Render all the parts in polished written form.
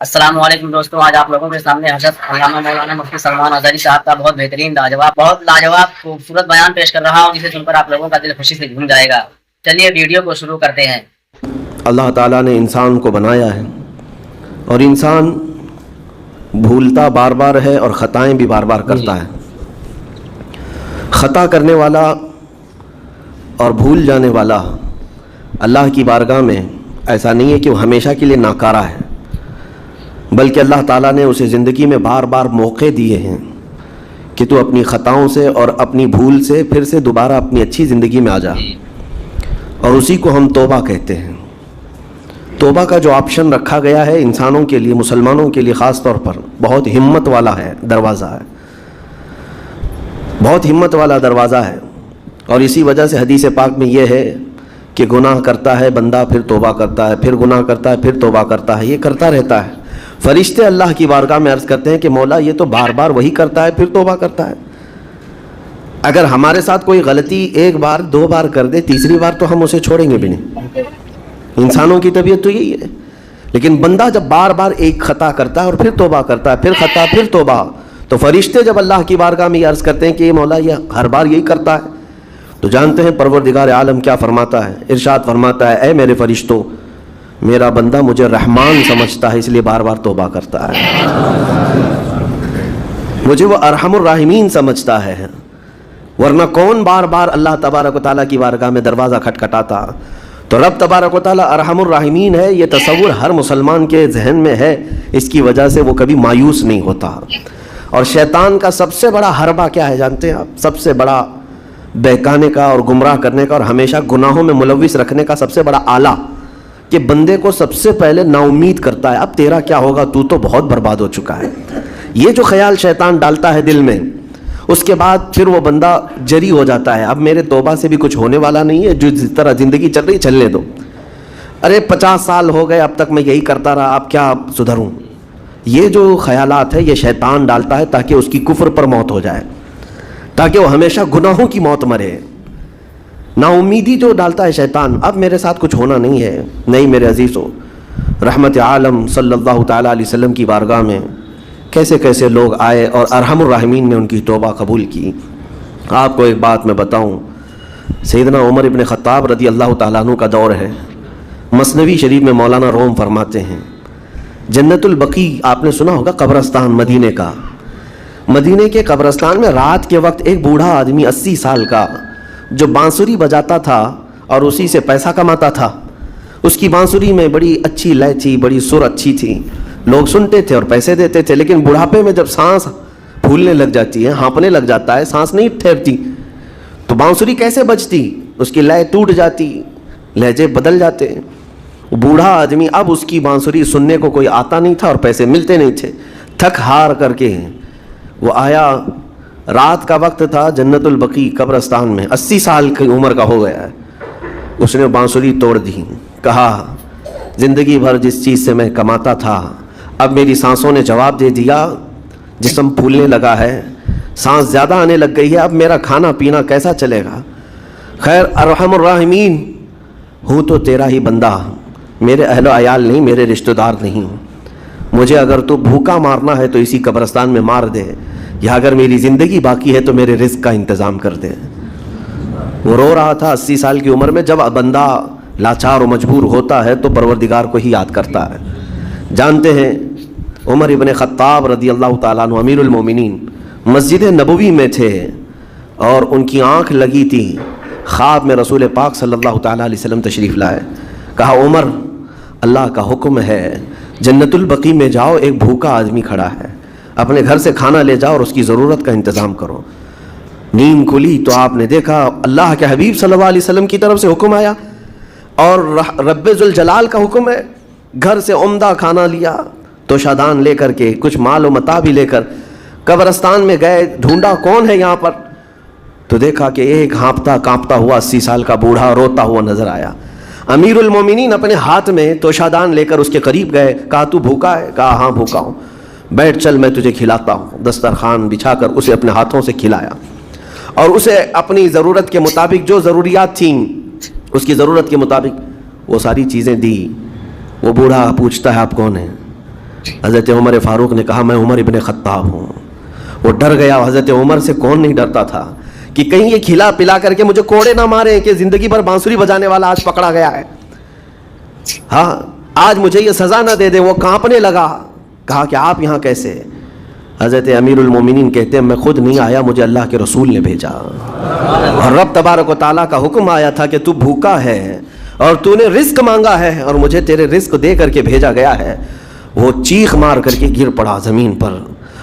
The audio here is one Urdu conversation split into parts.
السلام علیکم دوستوں، آج آپ لوگوں کے سامنے حضرت علامہ مولانا مفتی سلمان ازہری صاحب کا بہت بہترین بہت لاجواب خوبصورت بیان پیش کر رہا ہوں، جسے سن کر آپ لوگوں کا دل خوشی سے جھوم جائے گا۔ چلیے ویڈیو کو شروع کرتے ہیں۔ اللہ تعالیٰ نے انسان کو بنایا ہے اور انسان بھولتا بار بار ہے اور خطائیں بھی بار بار کرتا ہے۔ خطا کرنے والا اور بھول جانے والا اللہ کی بارگاہ میں ایسا نہیں ہے کہ وہ ہمیشہ کے لیے ناکارہ ہے، بلکہ اللہ تعالیٰ نے اسے زندگی میں بار بار موقع دیے ہیں کہ تو اپنی خطاؤں سے اور اپنی بھول سے پھر سے دوبارہ اپنی اچھی زندگی میں آ جا، اور اسی کو ہم توبہ کہتے ہیں۔ توبہ کا جو آپشن رکھا گیا ہے انسانوں کے لیے، مسلمانوں کے لیے خاص طور پر، بہت ہمت والا ہے، دروازہ ہے، بہت ہمت والا دروازہ ہے۔ اور اسی وجہ سے حدیث پاک میں یہ ہے کہ گناہ کرتا ہے بندہ، پھر توبہ کرتا ہے، پھر گناہ کرتا ہے، پھر توبہ کرتا ہے، یہ کرتا رہتا ہے۔ فرشتے اللہ کی بارگاہ میں عرض کرتے ہیں کہ مولا یہ تو بار بار وہی کرتا ہے، پھر توبہ کرتا ہے۔ اگر ہمارے ساتھ کوئی غلطی ایک بار دو بار کر دے، تیسری بار تو ہم اسے چھوڑیں گے بھی نہیں۔ انسانوں کی طبیعت تو یہی ہے، لیکن بندہ جب بار بار ایک خطا کرتا ہے اور پھر توبہ کرتا ہے، پھر خطا پھر توبہ، تو فرشتے جب اللہ کی بارگاہ میں یہ عرض کرتے ہیں کہ یہ مولا یہ ہر بار یہی کرتا ہے، تو جانتے ہیں پروردگار عالم کیا فرماتا ہے۔ ارشاد فرماتا ہے، اے میرے فرشتوں، میرا بندہ مجھے رحمان سمجھتا ہے، اس لیے بار بار توبہ کرتا ہے، مجھے وہ ارحم الراحمین سمجھتا ہے، ورنہ کون بار بار اللہ تبارک و تعالیٰ کی بارگاہ میں دروازہ کھٹکھٹاتا۔ تو رب تبارک و تعالیٰ ارحم الراحمین ہے، یہ تصور ہر مسلمان کے ذہن میں ہے، اس کی وجہ سے وہ کبھی مایوس نہیں ہوتا۔ اور شیطان کا سب سے بڑا حربہ کیا ہے جانتے ہیں آپ؟ سب سے بڑا بہکانے کا اور گمراہ کرنے کا اور ہمیشہ گناہوں میں ملوث رکھنے کا سب سے بڑا آلہ، کہ بندے کو سب سے پہلے نا امید کرتا ہے، اب تیرا کیا ہوگا، تو بہت برباد ہو چکا ہے۔ یہ جو خیال شیطان ڈالتا ہے دل میں، اس کے بعد پھر وہ بندہ جری ہو جاتا ہے، اب میرے توبہ سے بھی کچھ ہونے والا نہیں ہے، جو جس طرح زندگی چل رہی چلنے دو، ارے 50 سال ہو گئے اب تک میں یہی کرتا رہا، اب کیا سدھروں۔ یہ جو خیالات ہے یہ شیطان ڈالتا ہے تاکہ اس کی کفر پر موت ہو جائے، تاکہ وہ ہمیشہ گناہوں کی موت مرے۔ نا امیدی جو ڈالتا ہے شیطان، اب میرے ساتھ کچھ ہونا نہیں ہے۔ نہیں میرے عزیزو، رحمت عالم صلی اللہ تعالیٰ علیہ وسلم کی بارگاہ میں کیسے کیسے لوگ آئے اور ارحم الراحمین نے ان کی توبہ قبول کی۔ آپ کو ایک بات میں بتاؤں، سیدنا عمر ابن خطاب رضی اللہ تعالیٰ عنہ کا دور ہے، مثنوی شریف میں مولانا روم فرماتے ہیں، جنت البقیع آپ نے سنا ہوگا، قبرستان مدینے کا، مدینے کے قبرستان میں رات کے وقت ایک بوڑھا آدمی 80 سال کا جو بانسری بجاتا تھا اور اسی سے پیسہ کماتا تھا، اس کی بانسری میں بڑی اچھی لے تھی، بڑی سر اچھی تھی، لوگ سنتے تھے اور پیسے دیتے تھے، لیکن بڑھاپے میں جب سانس پھولنے لگ جاتی ہے، ہانپنے لگ جاتا ہے، سانس نہیں ٹھہرتی، تو بانسری کیسے بجتی، اس کی لے ٹوٹ جاتی، لہجے بدل جاتے۔ بوڑھا آدمی، اب اس کی بانسری سننے کو کوئی آتا نہیں تھا اور پیسے ملتے نہیں تھے، تھک ہار کر کے وہ آیا، رات کا وقت تھا، جنت البقیع قبرستان میں، 80 سال کی عمر کا ہو گیا ہے، اس نے بانسری توڑ دی، کہا زندگی بھر جس چیز سے میں کماتا تھا، اب میری سانسوں نے جواب دے دیا، جسم پھولنے لگا ہے، سانس زیادہ آنے لگ گئی ہے، اب میرا کھانا پینا کیسا چلے گا؟ خیر ارحم الراحمین، ہوں تو تیرا ہی بندہ، میرے اہل و عیال نہیں، میرے رشتہ دار نہیں، مجھے اگر تو بھوکا مارنا ہے تو اسی قبرستان میں مار دے، یا اگر میری زندگی باقی ہے تو میرے رزق کا انتظام کر دے۔ وہ رو رہا تھا 80 سال کی عمر میں۔ جب بندہ لاچار و مجبور ہوتا ہے تو پروردگار کو ہی یاد کرتا ہے۔ جانتے ہیں عمر ابن خطاب رضی اللہ تعالیٰ عنہ امیر المومنین مسجد نبوی میں تھے اور ان کی آنکھ لگی تھی، خواب میں رسول پاک صلی اللہ تعالیٰ علیہ وسلم تشریف لائے، کہا عمر اللہ کا حکم ہے جنت البقیع میں جاؤ، ایک بھوکا آدمی کھڑا ہے، اپنے گھر سے کھانا لے جاؤ اور اس کی ضرورت کا انتظام کرو۔ نیند کھلی تو آپ نے دیکھا اللہ کے حبیب صلی اللہ علیہ وسلم کی طرف سے حکم آیا اور رب ذوالجلال کا حکم ہے، گھر سے عمدہ کھانا لیا، توشادان لے کر کے، کچھ مال و متاع بھی لے کر قبرستان میں گئے، ڈھونڈا کون ہے یہاں پر، تو دیکھا کہ ایک ہانپتا کانپتا ہوا 80 سال کا بوڑھا روتا ہوا نظر آیا۔ امیر المومنین اپنے ہاتھ میں توشادان لے کر اس کے قریب گئے، کہا تو بھوکا ہے؟ کہا ہاں بھوکا ہوں، بیٹھ چل میں تجھے کھلاتا ہوں۔ دسترخوان بچھا کر اسے اپنے ہاتھوں سے کھلایا اور اسے اپنی ضرورت کے مطابق جو ضروریات تھیں اس کی ضرورت کے مطابق وہ ساری چیزیں دی۔ وہ بوڑھا پوچھتا ہے آپ کون ہیں؟ حضرت عمر فاروق نے کہا میں عمر ابن خطاب ہوں. وہ ڈر گیا. حضرت عمر سے کون نہیں ڈرتا تھا کہ کہیں یہ کھلا پلا کر کے مجھے کوڑے نہ مارے کہ زندگی بھر بانسری بجانے والا آج پکڑا گیا ہے, ہاں آج مجھے یہ سزا نہ دے دے. وہ کانپنے لگا. کہا کہ آپ یہاں کیسے؟ حضرت امیر المومنین کہتے ہیں میں خود نہیں آیا, مجھے اللہ کے رسول نے بھیجا, اور رب تبارک و تعالیٰ کا حکم آیا تھا کہ تو بھوکا ہے اور تو نے رزق مانگا ہے اور مجھے تیرے رزق دے کر کے بھیجا گیا ہے. وہ چیخ مار کر کے گر پڑا زمین پر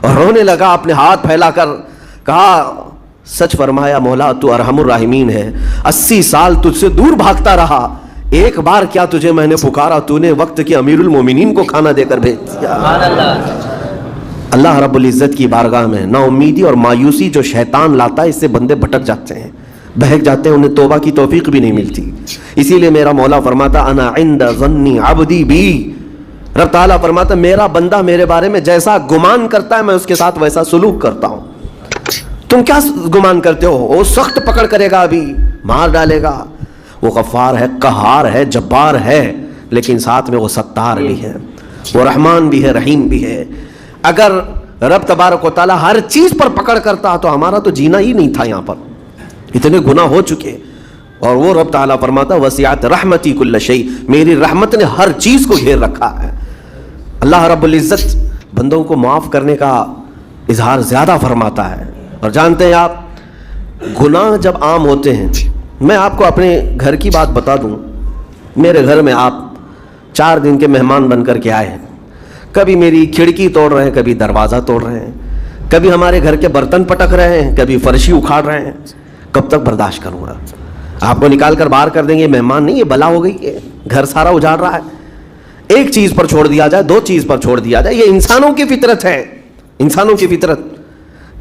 اور رونے لگا, اپنے ہاتھ پھیلا کر کہا سچ فرمایا مولا تو ارحم الراحمین ہے. 80 سال تجھ سے دور بھاگتا رہا, ایک بار کیا تجھے میں نے پکارا, تو نے وقت کے امیر المومنین کو کھانا دے کر بھیج دیا. اللہ رب العزت کی بارگاہ میں نا امیدی اور مایوسی جو شیطان لاتا ہے اس سے بندے بھٹک جاتے ہیں, بہک جاتے ہیں, انہیں توبہ کی توفیق بھی نہیں ملتی. اسی لیے میرا مولا فرماتا انا عند ظن عبدی بی. رب تعالیٰ فرماتا میرا بندہ میرے بارے میں جیسا گمان کرتا ہے میں اس کے ساتھ ویسا سلوک کرتا ہوں. تم کیا گمان کرتے ہو؟ وہ سخت پکڑ کرے گا, ابھی مار ڈالے گا. وہ غفار ہے, قہار ہے, جبار ہے, لیکن ساتھ میں وہ ستار بھی ہے, وہ رحمان بھی ہے, رحیم بھی ہے. اگر رب تبارک و تعالیٰ ہر چیز پر پکڑ کرتا تو ہمارا تو جینا ہی نہیں تھا. یہاں پر اتنے گناہ ہو چکے, اور وہ رب تعالیٰ فرماتا وسعت رحمتی کل شیء, میری رحمت نے ہر چیز کو گھیر رکھا ہے. اللہ رب العزت بندوں کو معاف کرنے کا اظہار زیادہ فرماتا ہے. اور جانتے ہیں آپ گناہ جب عام ہوتے ہیں, میں آپ کو اپنے گھر کی بات بتا دوں. میرے گھر میں آپ 4 دن کے مہمان بن کر کے آئے ہیں, کبھی میری کھڑکی توڑ رہے ہیں, کبھی دروازہ توڑ رہے ہیں, کبھی ہمارے گھر کے برتن پٹک رہے ہیں, کبھی فرشی اکھاڑ رہے ہیں. کب تک برداشت کروں گا؟ آپ کو نکال کر باہر کر دیں گے, مہمان نہیں, یہ بلا ہو گئی ہے, گھر سارا اجاڑ رہا ہے. ایک چیز پر چھوڑ دیا جائے, 2 چیز پر چھوڑ دیا جائے, یہ انسانوں کی فطرت ہے, انسانوں کی فطرت.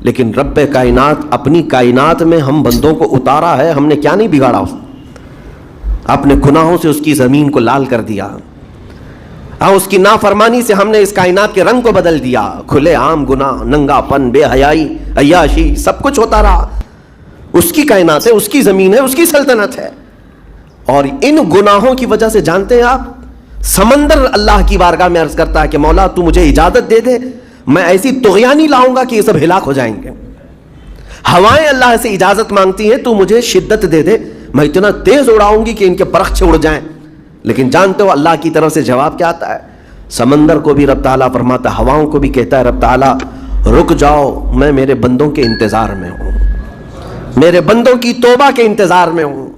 لیکن رب کائنات اپنی کائنات میں ہم بندوں کو اتارا ہے, ہم نے کیا نہیں بگاڑا؟ اپنے گناہوں سے اس کی زمین کو لال کر دیا, اس کی نافرمانی سے ہم نے اس کائنات کے رنگ کو بدل دیا. کھلے عام گناہ, ننگا پن, بے حیائی, عیاشی, سب کچھ ہوتا رہا. اس کی کائنات ہے, اس کی زمین ہے, اس کی سلطنت ہے. اور ان گناہوں کی وجہ سے جانتے ہیں آپ, سمندر اللہ کی بارگاہ میں عرض کرتا ہے کہ مولا تو مجھے اجازت دے دے, میں ایسی طغیانی لاؤں گا کہ یہ سب ہلاک ہو جائیں گے. ہوائیں اللہ سے اجازت مانگتی ہیں, تو مجھے شدت دے دے, میں اتنا تیز اڑاؤں گی کہ ان کے پرخچے اڑ جائیں. لیکن جانتے ہو اللہ کی طرف سے جواب کیا آتا ہے؟ سمندر کو بھی رب تعالیٰ فرماتا ہے, ہواؤں کو بھی کہتا ہے رب تعالیٰ رک جاؤ, میں میرے بندوں کے انتظار میں ہوں, میرے بندوں کی توبہ کے انتظار میں ہوں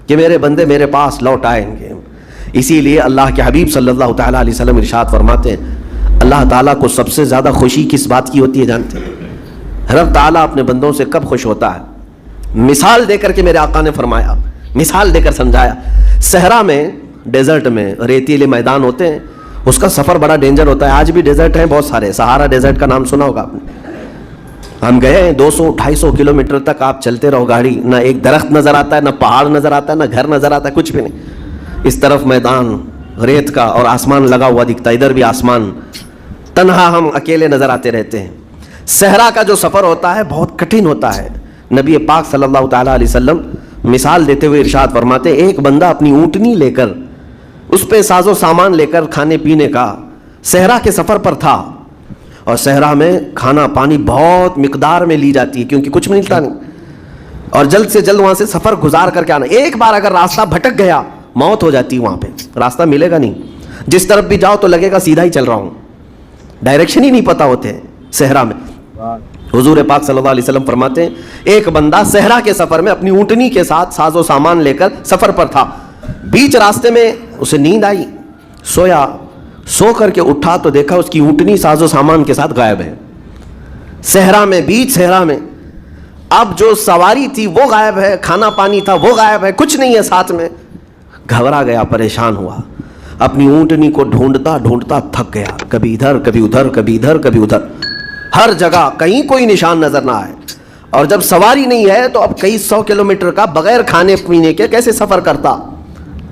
کہ میرے بندے میرے پاس لوٹ آئیں گے. اسی لیے اللہ کے حبیب صلی اللہ تعالیٰ علیہ وسلم ارشاد فرماتے ہیں اللہ تعالیٰ کو سب سے زیادہ خوشی کس بات کی ہوتی ہے جانتے ہیں؟ رب تعالیٰ اپنے بندوں سے کب خوش ہوتا ہے؟ مثال دے کر کے میرے آقا نے فرمایا, مثال دے کر سمجھایا. صحرا میں, ڈیزرٹ میں ریتیلے میدان ہوتے ہیں, اس کا سفر بڑا ڈینجر ہوتا ہے. آج بھی ڈیزرٹ ہیں بہت سارے, سہارا ڈیزرٹ کا نام سنا ہوگا آپ نے. ہم گئے ہیں 200-250 کلومیٹر تک آپ چلتے رہو گاڑی, نہ ایک درخت نظر آتا ہے, نہ پہاڑ نظر آتا ہے, نہ گھر نظر آتا ہے, کچھ بھی نہیں. اس طرف میدان ریت کا اور آسمان لگا ہوا دکھتا ہے, ادھر بھی آسمان, تنہا ہم اکیلے نظر آتے رہتے ہیں. صحرا کا جو سفر ہوتا ہے بہت کٹھن ہوتا ہے. نبی پاک صلی اللہ تعالیٰ علیہ وسلم مثال دیتے ہوئے ارشاد فرماتے ایک بندہ اپنی اونٹنی لے کر, اس پہ ساز و سامان لے کر کھانے پینے کا صحرا کے سفر پر تھا, اور صحرا میں کھانا پانی بہت مقدار میں لی جاتی ہے کیونکہ کچھ ملتا نہیں, اور جلد سے جلد وہاں سے سفر گزار کر کے آنا. ایک بار اگر راستہ بھٹک گیا موت ہو جاتی, وہاں پہ راستہ ملے گا نہیں, جس طرف بھی جاؤ تو لگے گا سیدھا ہی چل رہا ہوں, ڈائریکشن ہی نہیں پتا ہوتے ہیں صحرا میں. حضور پاک صلی اللہ علیہ وسلم فرماتے ہیں ایک بندہ صحرا کے سفر میں اپنی اونٹنی کے ساتھ ساز و سامان لے کر سفر پر تھا, بیچ راستے میں اسے نیند آئی, سویا, سو کر کے اٹھا تو دیکھا اس کی اونٹنی ساز و سامان کے ساتھ غائب ہے. صحرا میں, بیچ صحرا میں. اب جو سواری تھی وہ غائب ہے, کھانا پانی تھا وہ غائب ہے, کچھ نہیں ہے ساتھ میں. گھبرا گیا, پریشان ہوا, اپنی اونٹنی کو ڈھونڈتا ڈھونڈتا تھک گیا, کبھی ادھر کبھی ادھر, کبھی ادھر کبھی ادھر, ہر جگہ کہیں کوئی نشان نظر نہ آئے. اور جب سواری نہیں ہے تو اب کئی 100 کلومیٹر کا بغیر کھانے پینے کے کیسے سفر کرتا.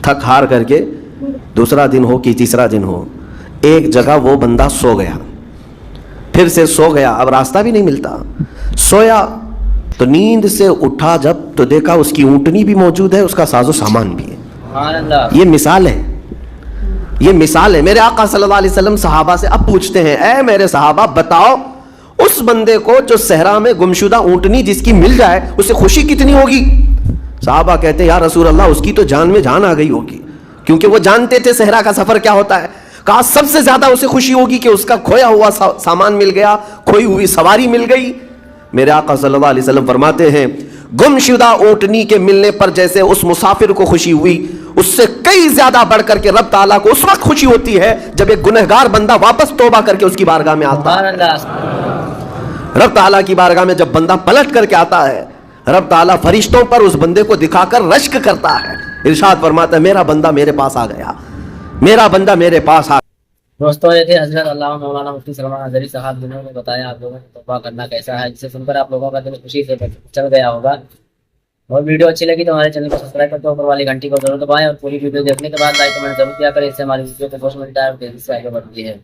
تھک ہار کر کے دوسرا دن ہو کہ تیسرا دن ہو, ایک جگہ وہ بندہ سو گیا, پھر سے سو گیا, اب راستہ بھی نہیں ملتا. سویا تو نیند سے اٹھا جب تو دیکھا اس کی اونٹنی بھی موجود ہے, اس کا ساز و سامان بھی ہے. یہ مثال ہے. یہ مثال ہے. میرے آقا صلی اللہ علیہ وسلم صحابہ سے اب پوچھتے ہیں, اے میرے صحابہ بتاؤ اس بندے کو جو صحرا میں گمشدہ اونٹنی جس کی مل جائے اسے خوشی کتنی ہوگی؟ صحابہ کہتے ہیں یا رسول اللہ اس کی تو جان میں جان آ گئی ہوگی, کیونکہ وہ جانتے تھے صحرا کا سفر کیا ہوتا ہے. کہا سب سے زیادہ اسے خوشی ہوگی کہ اس کا کھویا ہوا سامان مل گیا, کھوئی ہوئی سواری مل گئی. میرے آقا صلی اللہ علیہ وسلم فرماتے ہیں گمشدہ اونٹنی کے ملنے پر جیسے اس مسافر کو خوشی ہوئی, اس سے کئی زیادہ بڑھ کر کے رب تعالیٰ کو اس وقت خوشی ہوتی ہے جب ایک گنہگار بندہ واپس توبہ کر کے اس کی بارگاہ میں آتا سبحان ہے. اللہ. رب تعالیٰ کی بارگاہ میں جب بندہ پلٹ کر کے آتا ہے, رب تعالیٰ فرشتوں پر اس بندے کو دکھا کر رشک کرتا ہے, ارشاد فرماتا ہے میرا بندہ میرے پاس آ گیا, میرا بندہ میرے پاس آ. دوستوں یہ تھے حضرت علامہ مولانا مفتی سلمان اظہری صاحب جنہوں نے بتایا آپ لوگوں کو توبہ کرنا کیسا ہے, جسے سن کر آپ لوگوں کا دل خوشی سے چل گیا ہوگا. اور ویڈیو اچھی لگی تو ہمارے چینل کو سبسکرائب کرتے اوپر والی گھنٹی کو ضرور دبائیں, اور پوری ویڈیو دیکھنے کے بعد لائک کمنٹ ضرور کیا کریں, اس سے ہماری ویڈیو کو خوش ملتا ہے اور تیزی سے آگے بڑھتی ہے.